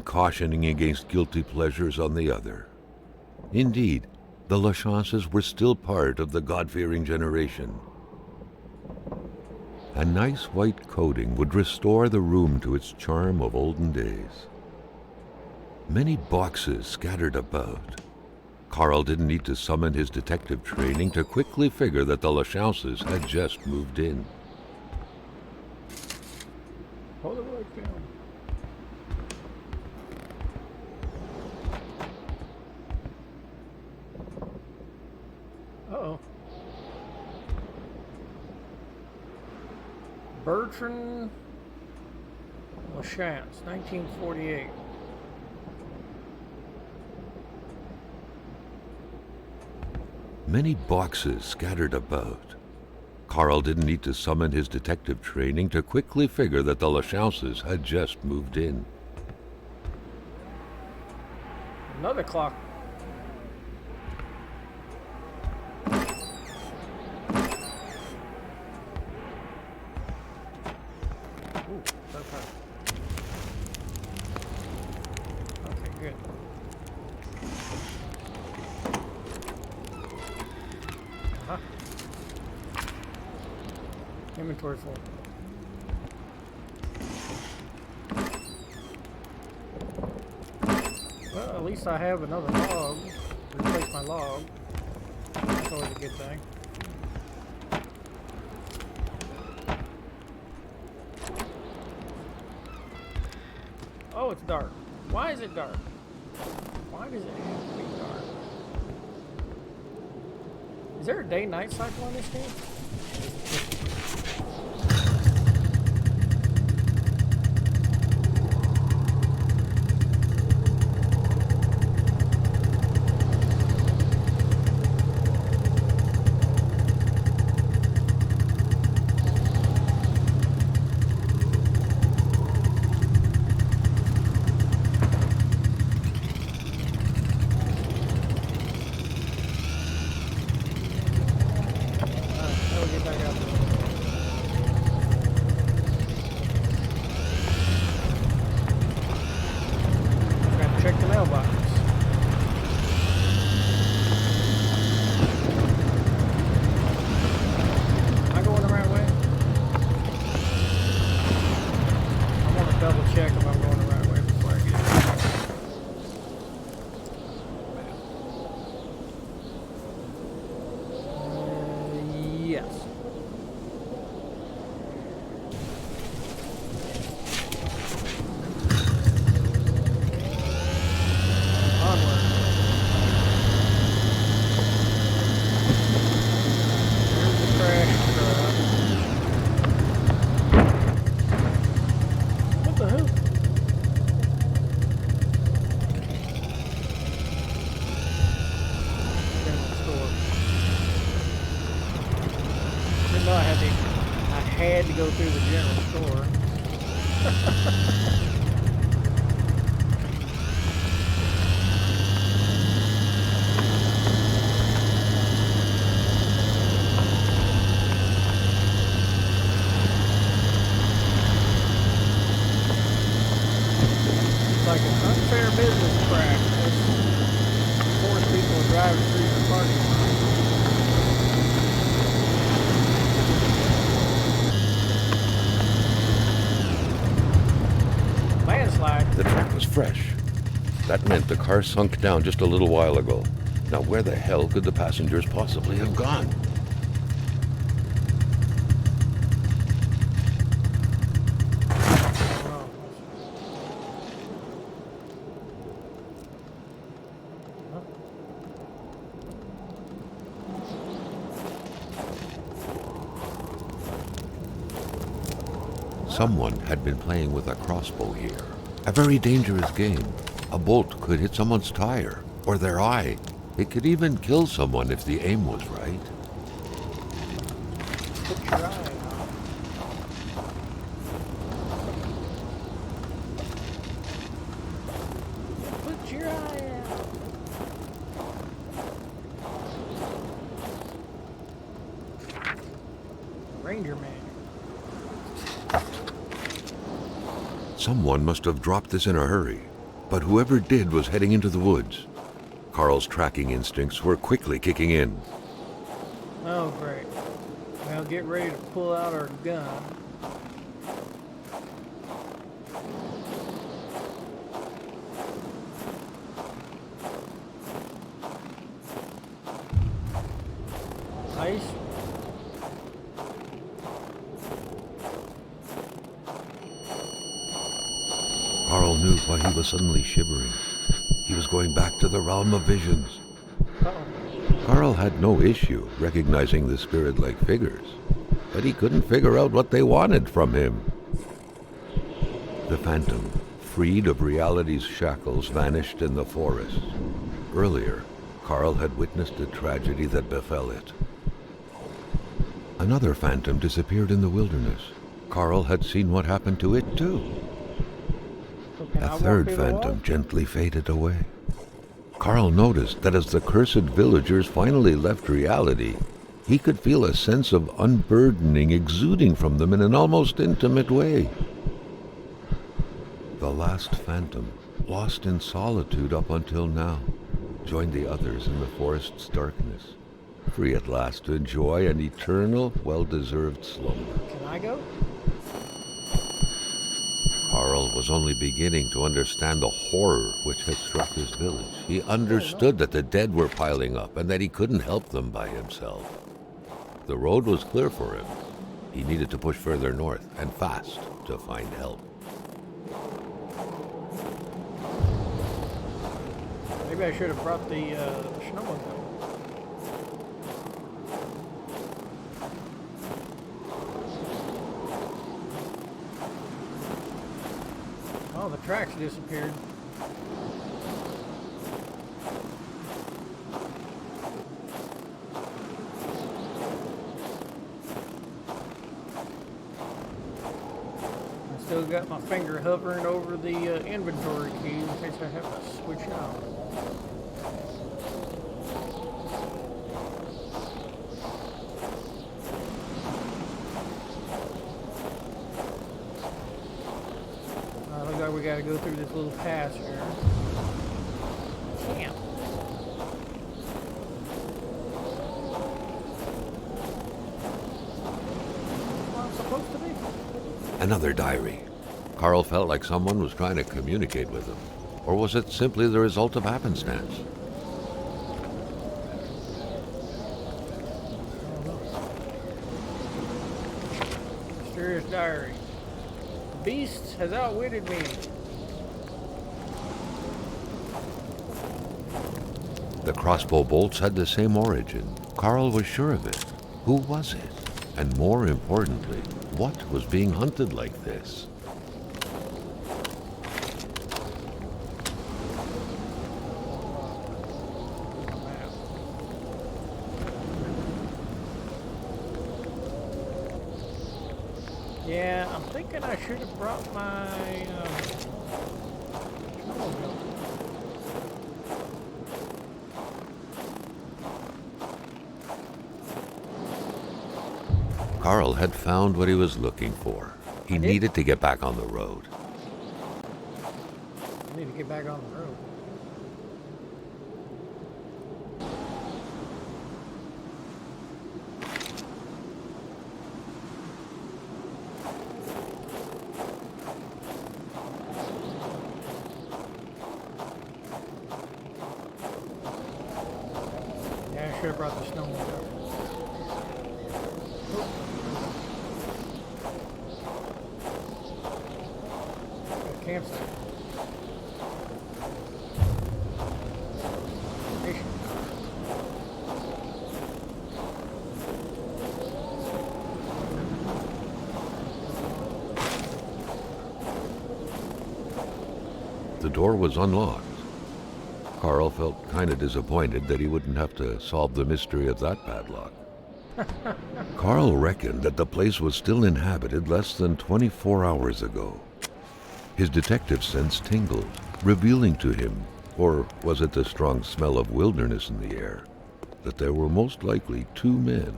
cautioning against guilty pleasures on the other. Indeed, the Lachances were still part of the God-fearing generation. A nice white coating would restore the room to its charm of olden days. Many boxes scattered about. Carl didn't need to summon his detective training to quickly figure that the Lachances had just moved in. Polaroid film. Uh-oh. Bertrand Lachance, 1948. Many boxes scattered about. Carl didn't need to summon his detective training to quickly figure that the Lachances had just moved in. Another clock. Ooh, okay. Okay, good. Uh-huh. Inventory full. Well, at least I have another log. Replace my log. That's always a good thing. Oh, it's dark. Why is it dark? Why does it have to be dark? Is there a day-night cycle on this game? Go through the general store. It's like an unfair business practice. Force people to drive through the parking lot. The track was fresh. That meant the car sunk down just a little while ago. Now where the hell could the passengers possibly have gone? Someone had been playing with a crossbow here. A very dangerous game. A bolt could hit someone's tire or their eye. It could even kill someone if the aim was right. Put your eye out. Put your eye out. Ranger man. Someone must have dropped this in a hurry. but whoever did was heading into the woods. Carl's tracking instincts were quickly kicking in. Oh, great. Well, get ready to pull out our gun. Nice. Carl knew why he was suddenly shivering. He was going back to the realm of visions. Uh-oh. Carl had no issue recognizing the spirit-like figures, but he couldn't figure out what they wanted from him. The phantom, freed of reality's shackles, vanished in the forest. Earlier, Carl had witnessed a tragedy that befell it. Another phantom disappeared in the wilderness. Carl had seen what happened to it too. So can I A walk third through the phantom wall? gently faded away. Carl noticed that as the cursed villagers finally left reality, he could feel a sense of unburdening exuding from them in an almost intimate way. The last phantom, lost in solitude up until now, joined the others in the forest's darkness, free at last to enjoy an eternal, well-deserved slumber. Can I go? Carl was only beginning to understand the horror which had struck his village. He understood that the dead were piling up and that he couldn't help them by himself. The road was clear for him. He needed to push further north and fast to find help. Maybe I should have brought the snowmobile. Oh, the tracks disappeared. I still got my finger hovering over the inventory key in case I have to switch out. Looks like we gotta go through this little pass here. Damn. Where I'm supposed to be? Another diary. Carl felt like someone was trying to communicate with him. Or was it simply the result of happenstance? Mysterious diary. Beast has outwitted me. The crossbow bolts had the same origin. Carl was sure of it. Who was it? And more importantly, what was being hunted like this? Yeah, I'm thinking I should have brought my snowmobile. Carl had found what he was looking for. He I did? needed to get back on the road. I need to get back on the road. Yeah, I should have brought the snowmobile. Got a campsite. Station. The door was unlocked. Carl felt kind of disappointed that he wouldn't have to solve the mystery of that padlock. Carl reckoned that the place was still inhabited less than 24 hours ago. His detective sense tingled, revealing to him, or was it the strong smell of wilderness in the air, that there were most likely two men.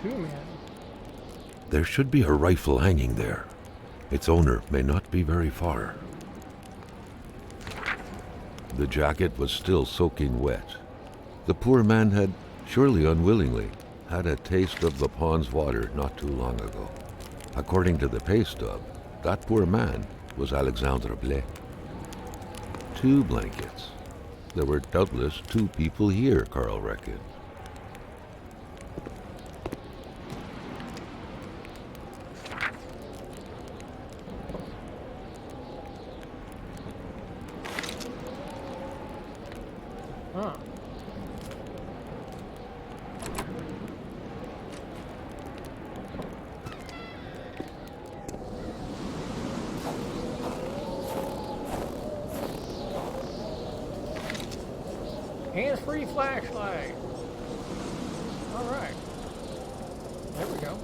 Two men. There should be a rifle hanging there. Its owner may not be very far. The jacket was still soaking wet. The poor man had, surely unwillingly, had a taste of the pond's water not too long ago. According to the pay stub, that poor man was Alexandre Blais. 2 blankets. There were doubtless 2 people here, Carl reckoned. Huh. Hands-free flashlight. All right. There we go.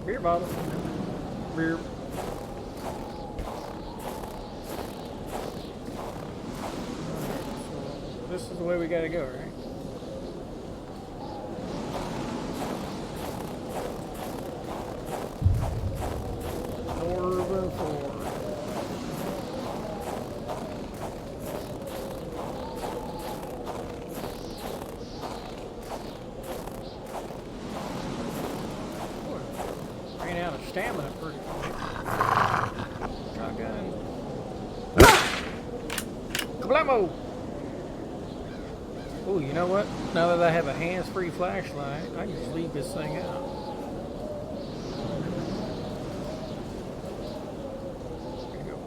Beer bottle. Beer. This is the way we gotta go, right? Moving forward. Ran out of stamina pretty quick. Shotgun. Kablamo! Oh, you know what? Now that I have a hands-free flashlight, I can just leave this thing out. There you go.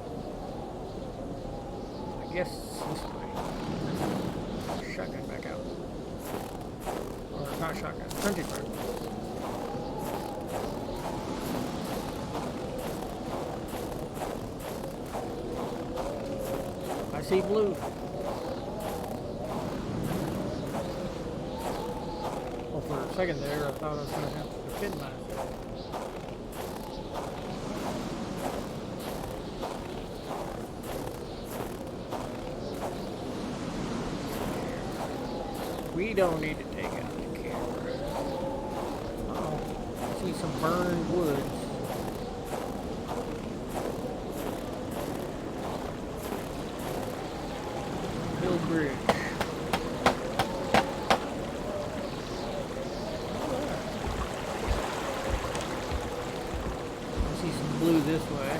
I guess this way. Shotgun back out. Or not shotgun, printing press. I see blue. For a second there, I thought I was going to have to defend myself. We don't need to take out the camera. Uh-oh. I see some burned woods. Hill Bridge. Blue this way.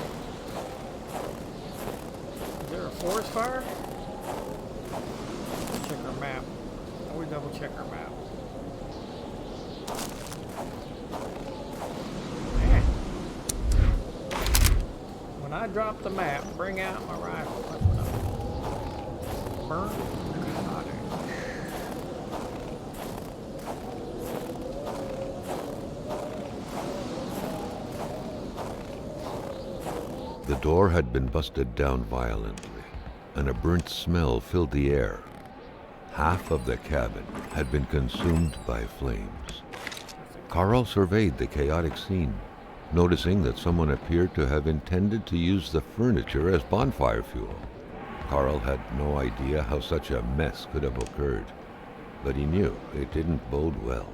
Is there a forest fire? Check our map. Always double check our map. Man. When I drop the map, bring out my rifle. That's what I'm burnt cottage. The door had been busted down violently, and a burnt smell filled the air. Half of the cabin had been consumed by flames. Carl surveyed the chaotic scene, noticing that someone appeared to have intended to use the furniture as bonfire fuel. Carl had no idea how such a mess could have occurred, but he knew it didn't bode well.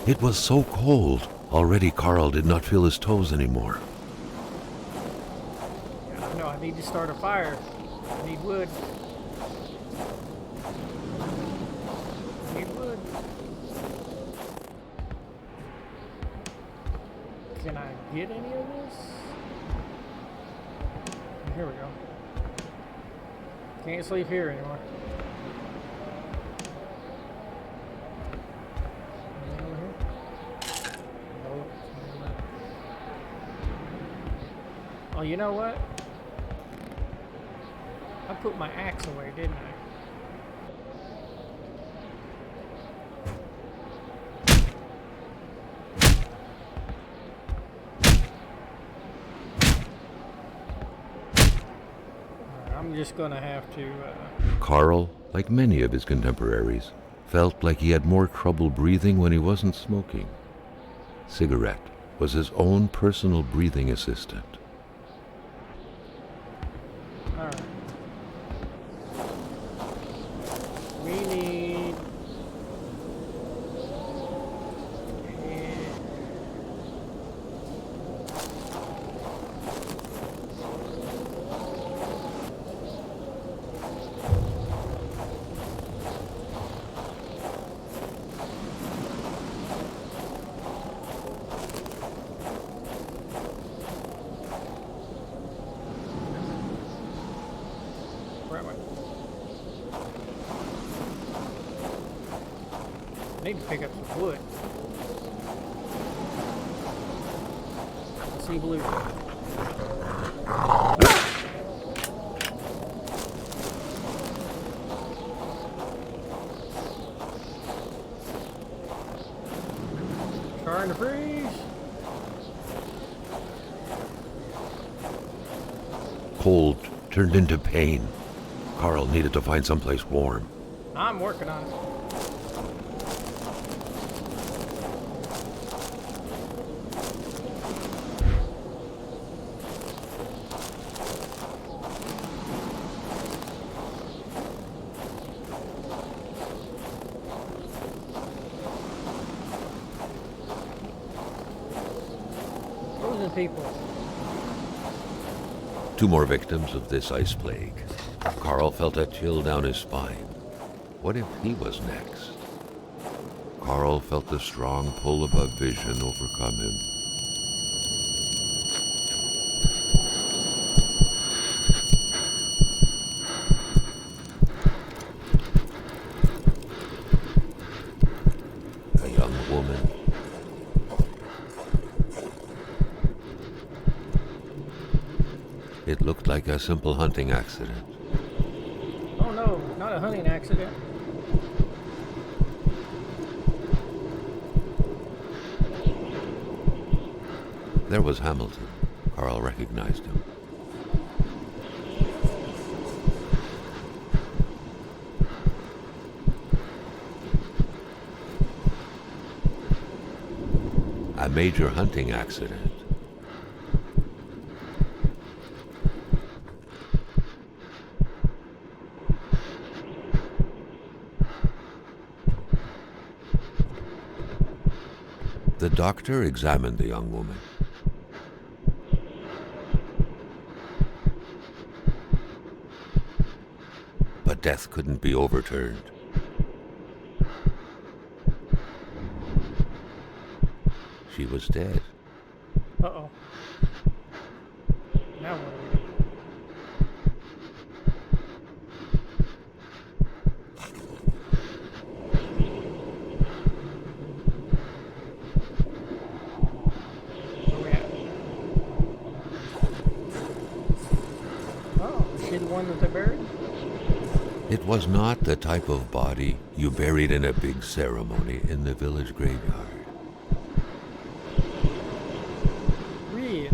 It was so cold. Already Carl did not feel his toes anymore. I know I need to start a fire. I need wood. I need wood. Can I get any of this? Here we go. Can't sleep here anymore. Oh, you know what? I put my axe away, didn't I? I'm just gonna have to... Carl, like many of his contemporaries, felt like he had more trouble breathing when he wasn't smoking. Cigarette was his own personal breathing assistant. Alright. We need... I need to pick up some wood. See blue. Trying to freeze. Cold turned into pain. Carl needed to find someplace warm. I'm working on it. People. 2 more victims of this ice plague. Carl felt a chill down his spine. What if he was next? Carl felt the strong pull of a vision overcome him. A young woman. It looked like a simple hunting accident. Oh no, not a hunting accident. There was Hamilton. Carl recognized him. A major hunting accident. The doctor examined the young woman. But death couldn't be overturned. She was dead. Uh-oh. Now what do we do? Where we at? Oh, is she the one that they buried? It was not the type of body you buried in a big ceremony in the village graveyard. Really?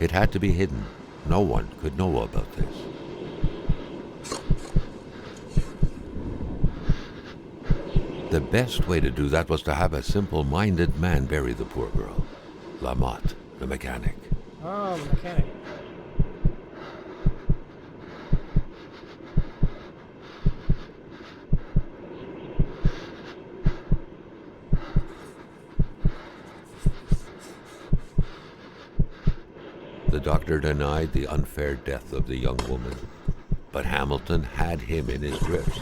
It had to be hidden. No one could know about this. The best way to do that was to have a simple-minded man bury the poor girl. Lamotte, the mechanic. Oh, mechanic. The doctor denied the unfair death of the young woman, but Hamilton had him in his grips.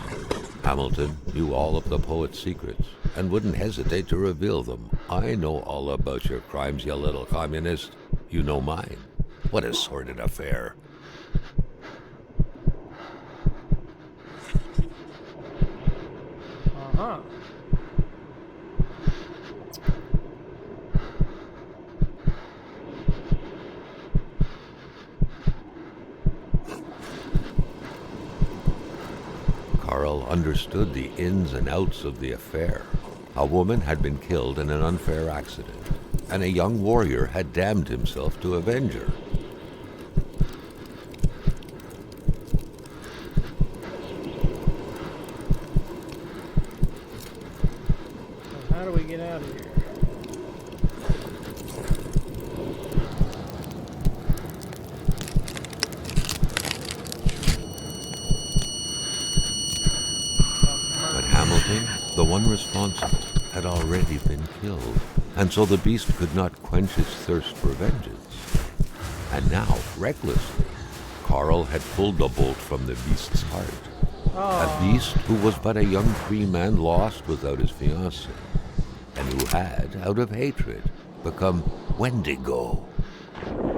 Hamilton knew all of the poet's secrets and wouldn't hesitate to reveal them. I know all about your crimes, you little communist. You know mine. What a sordid affair. Uh-huh. Carl understood the ins and outs of the affair. A woman had been killed in an unfair accident, and a young warrior had damned himself to avenge her. How do we get out of here? one responsible had already been killed, and so the beast could not quench its thirst for vengeance. And now, recklessly, Carl had pulled the bolt from the beast's heart. A beast who was but a young free man lost without his fiancée, and who had, out of hatred, become Wendigo.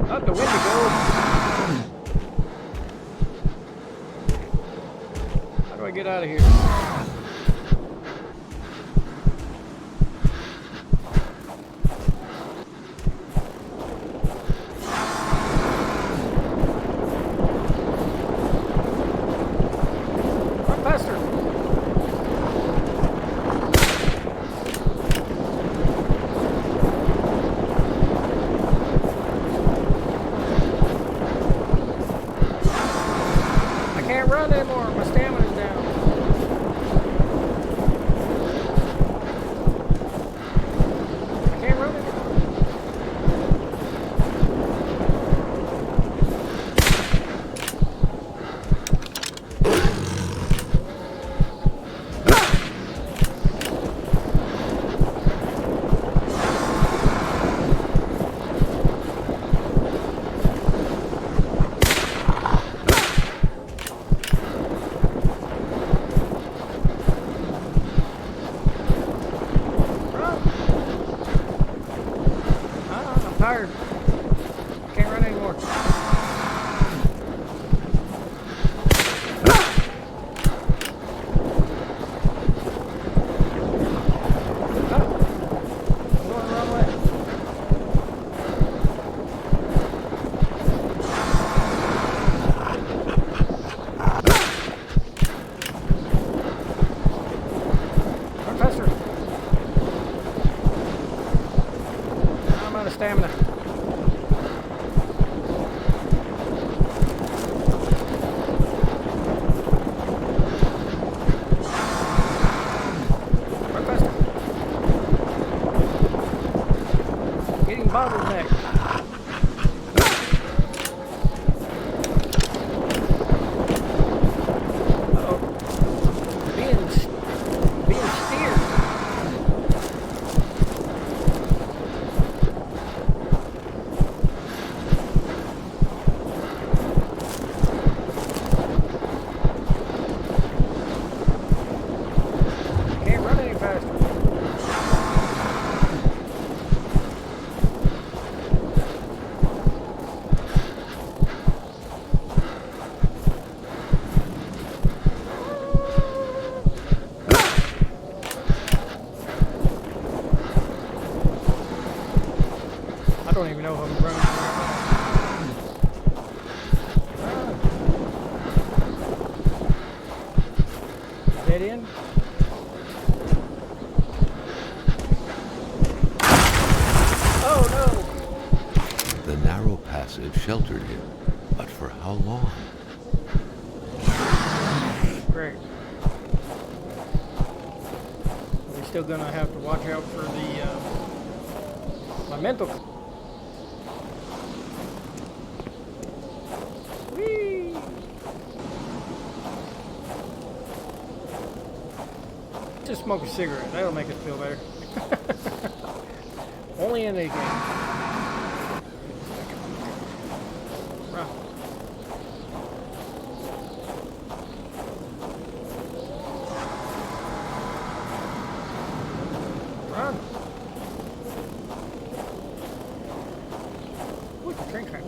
Not the Wendigo. How do I get out of here? Run faster. I can't run anymore. My stamina's down. I can't run anymore. I'm tired. Can't run anymore. I'm going the wrong way. Run faster. I'm out of stamina. Run faster. Getting bottlenecked. Uh-oh. Being steered. Can't run any faster. I don't even know if I'm running. Dead end? Oh no! The narrow passage sheltered him, but for how long? Great. We're still gonna have to watch out for the my mental. Whee! Just smoke a cigarette. That'll make us feel better. Only in a game. Run. Run. Look, the train track.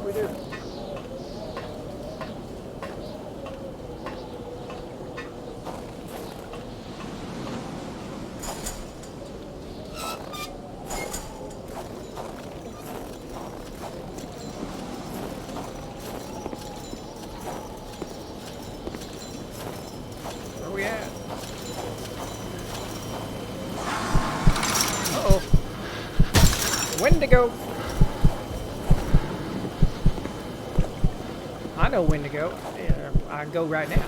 What do we do? Where we at? Uh-oh. Wendigo. I know when to go. Yeah, I can go right now.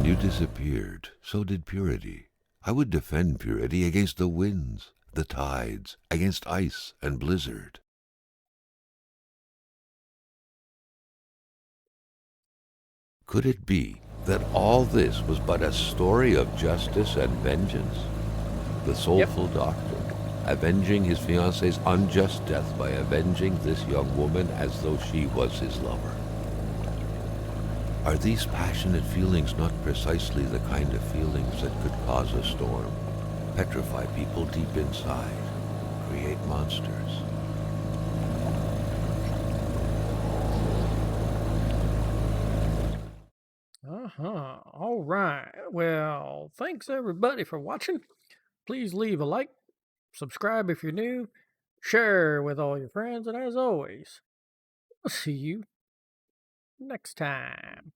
you disappeared, so did purity. I would defend purity against the winds, the tides, against ice and blizzard. Could it be that all this was but a story of justice and vengeance? The Yep. soulful doctor, avenging his fiancée's unjust death by avenging this young woman as though she was his lover. Are these passionate feelings not precisely the kind of feelings that could cause a storm, petrify people deep inside, create monsters? All right. Well, thanks everybody for watching. Please leave a like, subscribe if you're new, share with all your friends, and as always, I'll see you next time.